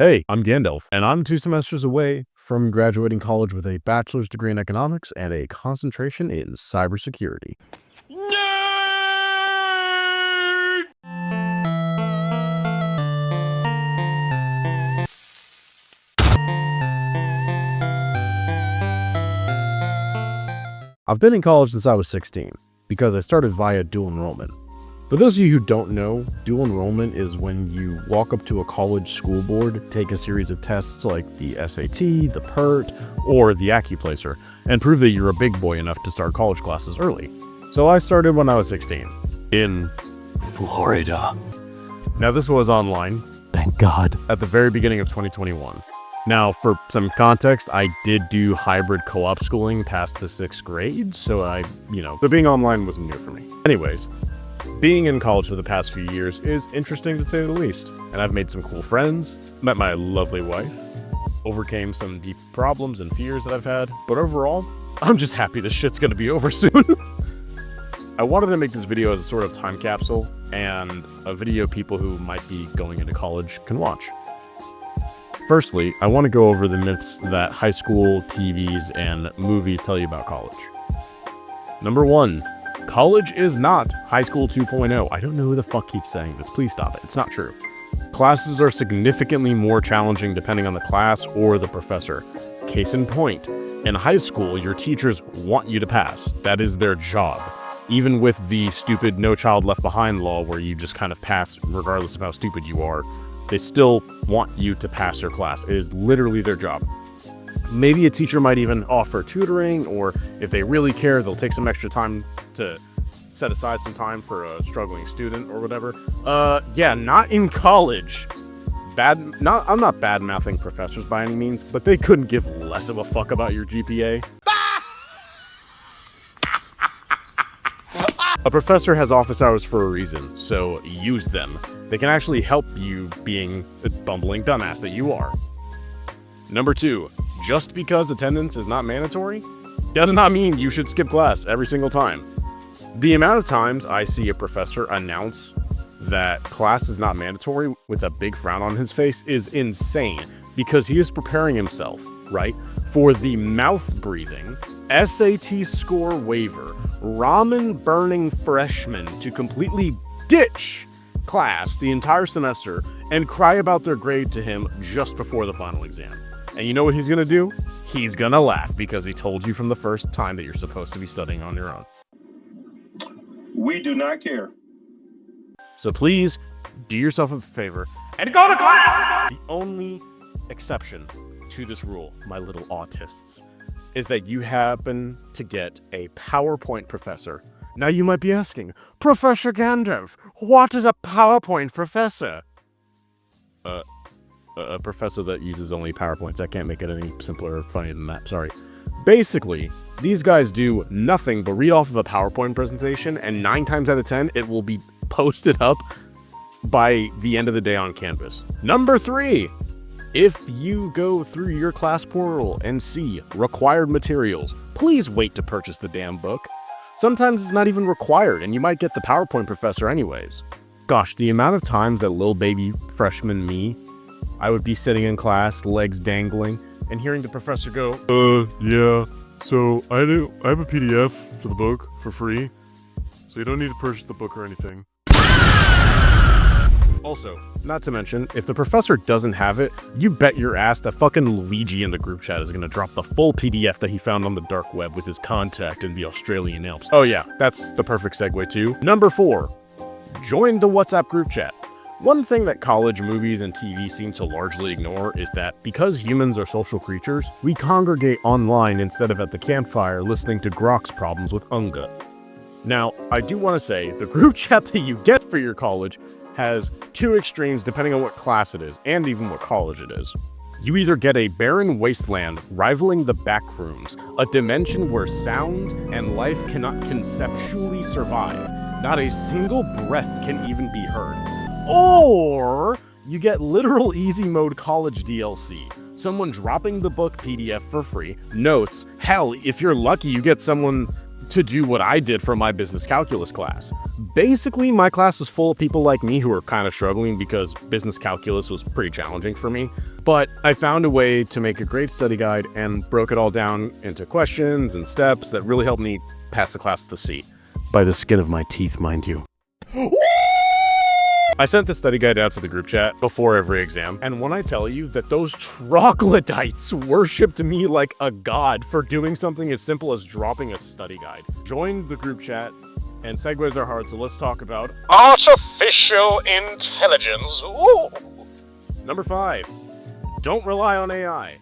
Hey, I'm Gandalf, and I'm 2 semesters away from graduating college with a bachelor's degree in economics and a concentration in cybersecurity. Nerd! I've been in college since I was 16 because I started via dual enrollment. For those of you who don't know, dual enrollment is when you walk up to a college school board, take a series of tests like the SAT, the PERT, or the AccuPlacer, and prove that you're a big boy enough to start college classes early. So I started when I was 16, in Florida. Now this was online, thank God, at the very beginning of 2021. Now, for some context, I did do hybrid co-op schooling past to 6th grade, so but being online wasn't new for me. Anyways, being in college for the past few years is interesting to say the least, and I've made some cool friends, met my lovely wife, overcame some deep problems and fears that I've had, but overall, I'm just happy this shit's gonna be over soon. I wanted to make this video as a sort of time capsule, and a video people who might be going into college can watch. Firstly, I want to go over the myths that high school, TVs, and movies tell you about college. Number 1. College is not high school 2.0. I don't know who the fuck keeps saying this. Please stop it. It's not true. Classes are significantly more challenging depending on the class or the professor. Case in point, in high school, your teachers want you to pass. That is their job. Even with the stupid No Child Left Behind law where you just kind of pass regardless of how stupid you are, they still want you to pass your class. It is literally their job. Maybe a teacher might even offer tutoring, or if they really care, they'll take some extra time to set aside some time for a struggling student or whatever. Yeah, not in college. I'm not bad-mouthing professors by any means, but they couldn't give less of a fuck about your GPA. A professor has office hours for a reason, so use them. They can actually help you being the bumbling dumbass that you are. Number 2, just because attendance is not mandatory does not mean you should skip class every single time. The amount of times I see a professor announce that class is not mandatory with a big frown on his face is insane, because he is preparing himself, right, for the mouth-breathing, SAT score waiver, ramen-burning freshman to completely ditch class the entire semester and cry about their grade to him just before the final exam. And you know what he's gonna do? He's gonna laugh because he told you from the first time that you're supposed to be studying on your own. We do not care. So please, do yourself a favor and go to class! The only exception to this rule, my little autists, is that you happen to get a PowerPoint professor. Now you might be asking, Professor Gandalf, what is a PowerPoint professor? A professor that uses only PowerPoints. I can't make it any simpler or funnier than that, sorry. Basically, these guys do nothing but read off of a PowerPoint presentation, and 9 times out of 10, it will be posted up by the end of the day on Canvas. Number 3, if you go through your class portal and see required materials, please wait to purchase the damn book. Sometimes it's not even required, and you might get the PowerPoint professor anyways. Gosh, the amount of times that little baby freshman me, I would be sitting in class, legs dangling, and hearing the professor go, yeah, so I have a PDF for the book for free, so you don't need to purchase the book or anything. Also, not to mention, if the professor doesn't have it, you bet your ass that fucking Luigi in the group chat is gonna drop the full PDF that he found on the dark web with his contact in the Australian Alps. Oh yeah, that's the perfect segue too. Number 4, join the WhatsApp group chat. One thing that college movies and TV seem to largely ignore is that because humans are social creatures, we congregate online instead of at the campfire listening to Grok's problems with Unga. Now, I do want to say, the group chat that you get for your college has 2 extremes depending on what class it is, and even what college it is. You either get a barren wasteland rivaling the backrooms, a dimension where sound and life cannot conceptually survive. Not a single breath can even be heard. Or you get literal easy mode college DLC. Someone dropping the book PDF for free, notes, hell, if you're lucky you get someone to do what I did for my business calculus class. Basically, my class was full of people like me who were kind of struggling because business calculus was pretty challenging for me. But I found a way to make a great study guide and broke it all down into questions and steps that really helped me pass the class with a C. By the skin of my teeth, mind you. I sent the study guide out to the group chat before every exam, and when I tell you that those troglodytes worshipped me like a god for doing something as simple as dropping a study guide. Join the group chat, and segues are hard, so let's talk about artificial intelligence. Ooh. Number 5, don't rely on AI.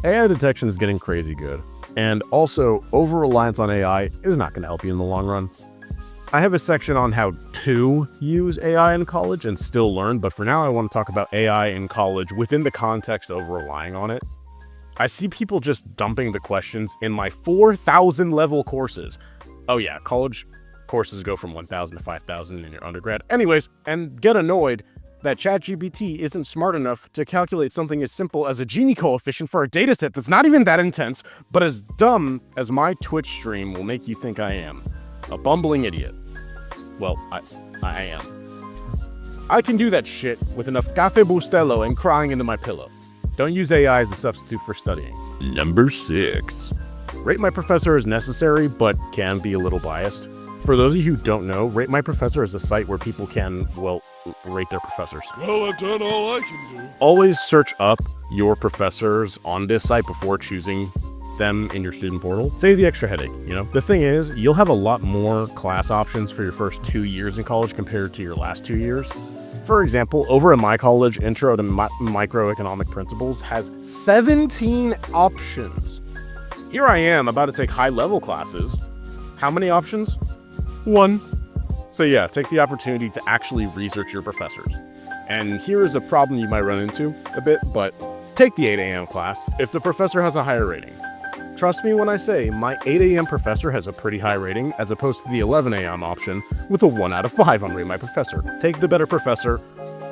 AI detection is getting crazy good, and also over-reliance on AI is not going to help you in the long run. I have a section on how to use AI in college and still learn, but for now I want to talk about AI in college within the context of relying on it. I see people just dumping the questions in my 4,000 level courses. Oh yeah, college courses go from 1,000 to 5,000 in your undergrad. Anyways, and get annoyed that ChatGPT isn't smart enough to calculate something as simple as a Gini coefficient for a dataset that's not even that intense, but as dumb as my Twitch stream will make you think I am. A bumbling idiot. Well, I am. I can do that shit with enough Cafe Bustelo and crying into my pillow. Don't use AI as a substitute for studying. Number 6. Rate My Professor is necessary, but can be a little biased. For those of you who don't know, Rate My Professor is a site where people can, well, rate their professors. Well, I've done all I can do. Always search up your professors on this site before choosing them in your student portal. Save the extra headache, you know? The thing is, you'll have a lot more class options for your first 2 years in college compared to your last 2 years. For example, over at my college, Intro to Microeconomic Principles has 17 options. Here I am about to take high-level classes. How many options? 1. So yeah, take the opportunity to actually research your professors. And here is a problem you might run into a bit, but take the 8 a.m. class if the professor has a higher rating. Trust me when I say my 8 a.m. professor has a pretty high rating as opposed to the 11 a.m. option with a 1 out of 5 on Rate My Professor. Take the better professor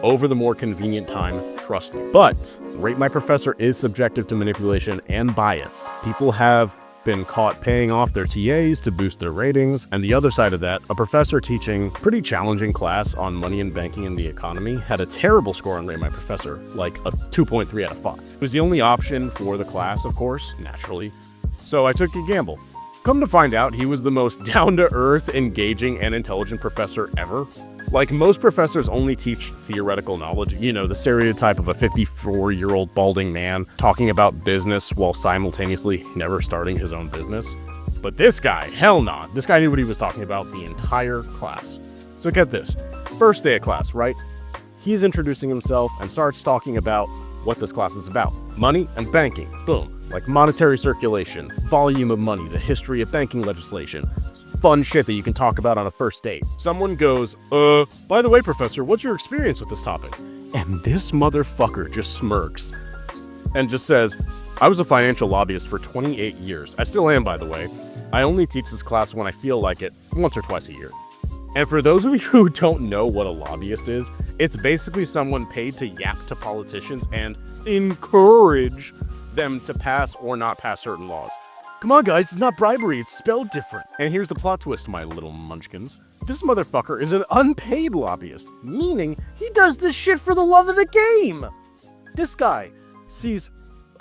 over the more convenient time, trust me. But Rate My Professor is subjective to manipulation and bias. People have been caught paying off their TAs to boost their ratings, and the other side of that, a professor teaching pretty challenging class on money and banking and the economy had a terrible score on Rate My Professor, like a 2.3 out of 5. It was the only option for the class, of course, naturally. So I took a gamble. Come to find out, he was the most down-to-earth, engaging, and intelligent professor ever. Like, most professors only teach theoretical knowledge, you know, the stereotype of a 54-year-old balding man talking about business while simultaneously never starting his own business. But this guy, hell nah. This guy knew what he was talking about the entire class. So get this, first day of class, right? He's introducing himself and starts talking about what this class is about. Money and banking, boom. Like monetary circulation, volume of money, the history of banking legislation. Fun shit that you can talk about on a first date. Someone goes, by the way, professor, what's your experience with this topic? And this motherfucker just smirks and just says, I was a financial lobbyist for 28 years. I still am, by the way. I only teach this class when I feel like it, once or twice a year. And for those of you who don't know what a lobbyist is, it's basically someone paid to yap to politicians and encourage them to pass or not pass certain laws. Come on guys, it's not bribery, it's spelled different. And here's the plot twist, my little munchkins. This motherfucker is an unpaid lobbyist, meaning he does this shit for the love of the game. This guy sees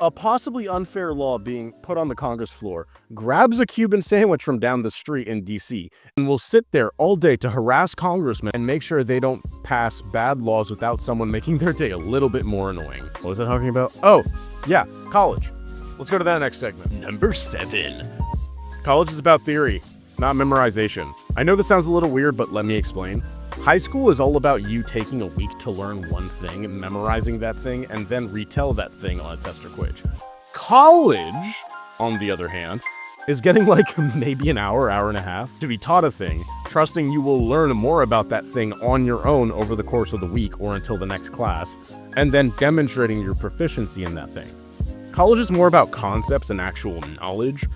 a possibly unfair law being put on the Congress floor, grabs a Cuban sandwich from down the street in DC, and will sit there all day to harass congressmen and make sure they don't pass bad laws without someone making their day a little bit more annoying. What was I talking about? Oh, yeah, college. Let's go to that next segment. Number 7. College is about theory, not memorization. I know this sounds a little weird, but let me explain. High school is all about you taking a week to learn one thing, memorizing that thing, and then retell that thing on a test or quiz. College, on the other hand, is getting like maybe an hour, hour and a half to be taught a thing, trusting you will learn more about that thing on your own over the course of the week or until the next class, and then demonstrating your proficiency in that thing. College is more about concepts and actual knowledge.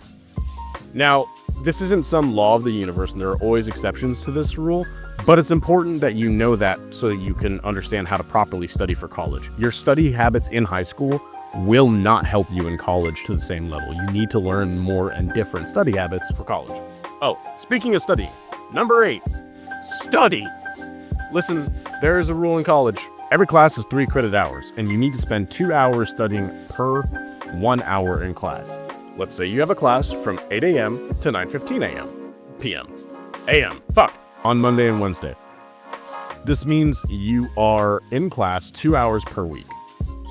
Now, this isn't some law of the universe, and there are always exceptions to this rule, but it's important that you know that so that you can understand how to properly study for college. Your study habits in high school will not help you in college to the same level. You need to learn more and different study habits for college. Oh, speaking of studying, number 8, study. Listen, there is a rule in college. Every class is 3 credit hours, and you need to spend 2 hours studying per 1 hour in class. Let's say you have a class from 8 a.m. to 9:15 a.m. p.m. a.m. on Monday and Wednesday. This means you are in class 2 hours per week.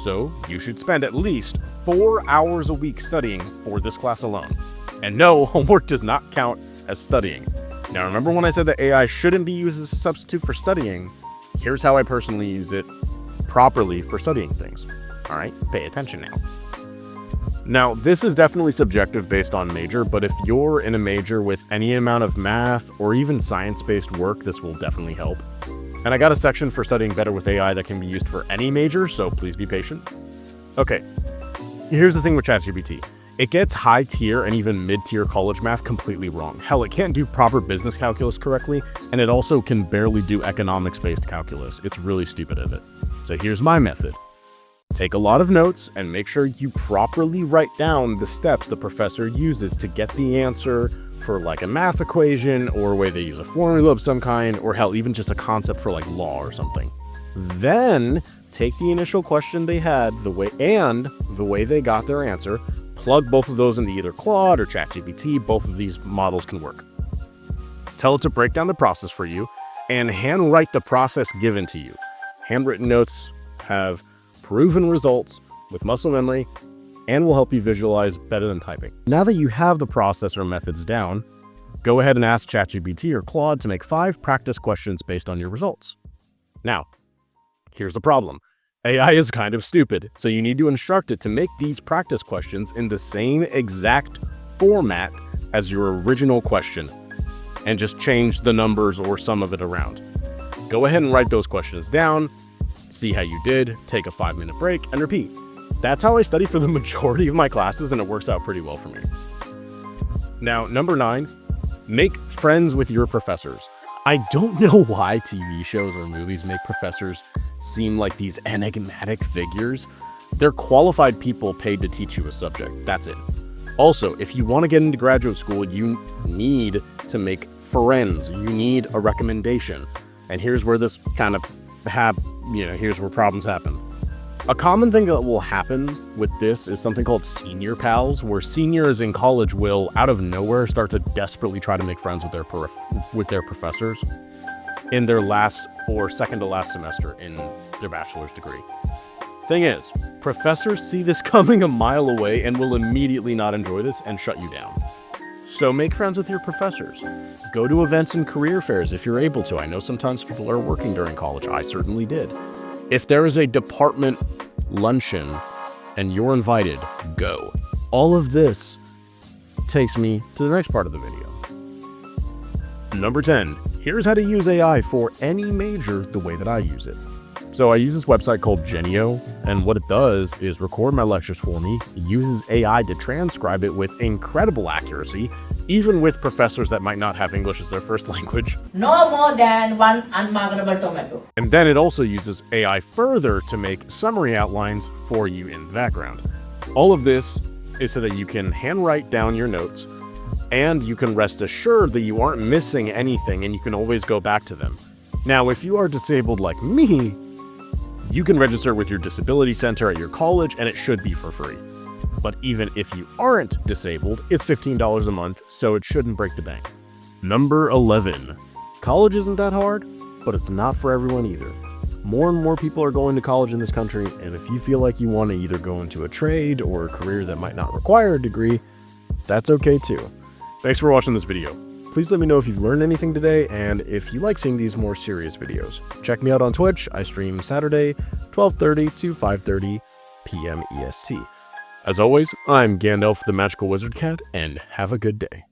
So you should spend at least 4 hours a week studying for this class alone. And no, homework does not count as studying. Now remember when I said that AI shouldn't be used as a substitute for studying? Here's how I personally use it properly for studying things. All right, pay attention now. Now, this is definitely subjective based on major, but if you're in a major with any amount of math or even science-based work, this will definitely help. And I got a section for studying better with AI that can be used for any major, so please be patient. Okay, here's the thing with ChatGPT. It gets high tier and even mid-tier college math completely wrong. Hell, it can't do proper business calculus correctly, and it also can barely do economics-based calculus. It's really stupid at it. So here's my method. Take a lot of notes and make sure you properly write down the steps the professor uses to get the answer for like a math equation or a way they use a formula of some kind, or hell, even just a concept for like law or something. Then take the initial question they had, the way they got their answer, plug both of those into either Claude or ChatGPT. Both of these models can work. Tell it to break down the process for you and handwrite the process given to you. Handwritten notes have proven results with muscle memory and will help you visualize better than typing. Now that you have the process or methods down, go ahead and ask ChatGPT or Claude to make 5 practice questions based on your results. Now, here's the problem. AI is kind of stupid, so you need to instruct it to make these practice questions in the same exact format as your original question, and just change the numbers or some of it around. Go ahead and write those questions down, see how you did, take a 5-minute break, and repeat. That's how I study for the majority of my classes, and it works out pretty well for me. Now, number 9, make friends with your professors. I don't know why TV shows or movies make professors seem like these enigmatic figures. They're qualified people paid to teach you a subject. That's it. Also, if you want to get into graduate school, you need to make friends. You need a recommendation. And here's where this kind of here's where problems happen. A common thing that will happen with this is something called senior pals, where seniors in college will, out of nowhere, start to desperately try to make friends with their professors in their last or second to last semester in their bachelor's degree. Thing is, professors see this coming a mile away and will immediately not enjoy this and shut you down. So make friends with your professors. Go to events and career fairs if you're able to. I know sometimes people are working during college. I certainly did. If there is a department luncheon and you're invited, go. All of this takes me to the next part of the video. Number 10, here's how to use AI for any major the way that I use it. So I use this website called Genio, and what it does is record my lectures for me. It uses AI to transcribe it with incredible accuracy, even with professors that might not have English as their first language. No more than 1 unmarketable tomato. And then it also uses AI further to make summary outlines for you in the background. All of this is so that you can handwrite down your notes, and you can rest assured that you aren't missing anything and you can always go back to them. Now, if you are disabled like me, you can register with your disability center at your college and it should be for free. But even if you aren't disabled, it's $15 a month, so it shouldn't break the bank. Number 11. College isn't that hard, but it's not for everyone either. More and more people are going to college in this country, and if you feel like you want to either go into a trade or a career that might not require a degree, that's okay too. Thanks for watching this video. Please let me know if you've learned anything today, and if you like seeing these more serious videos. Check me out on Twitch. I stream Saturday, 12:30 to 5:30 p.m. EST. As always, I'm Gandalf the Magical Wizard Cat, and have a good day.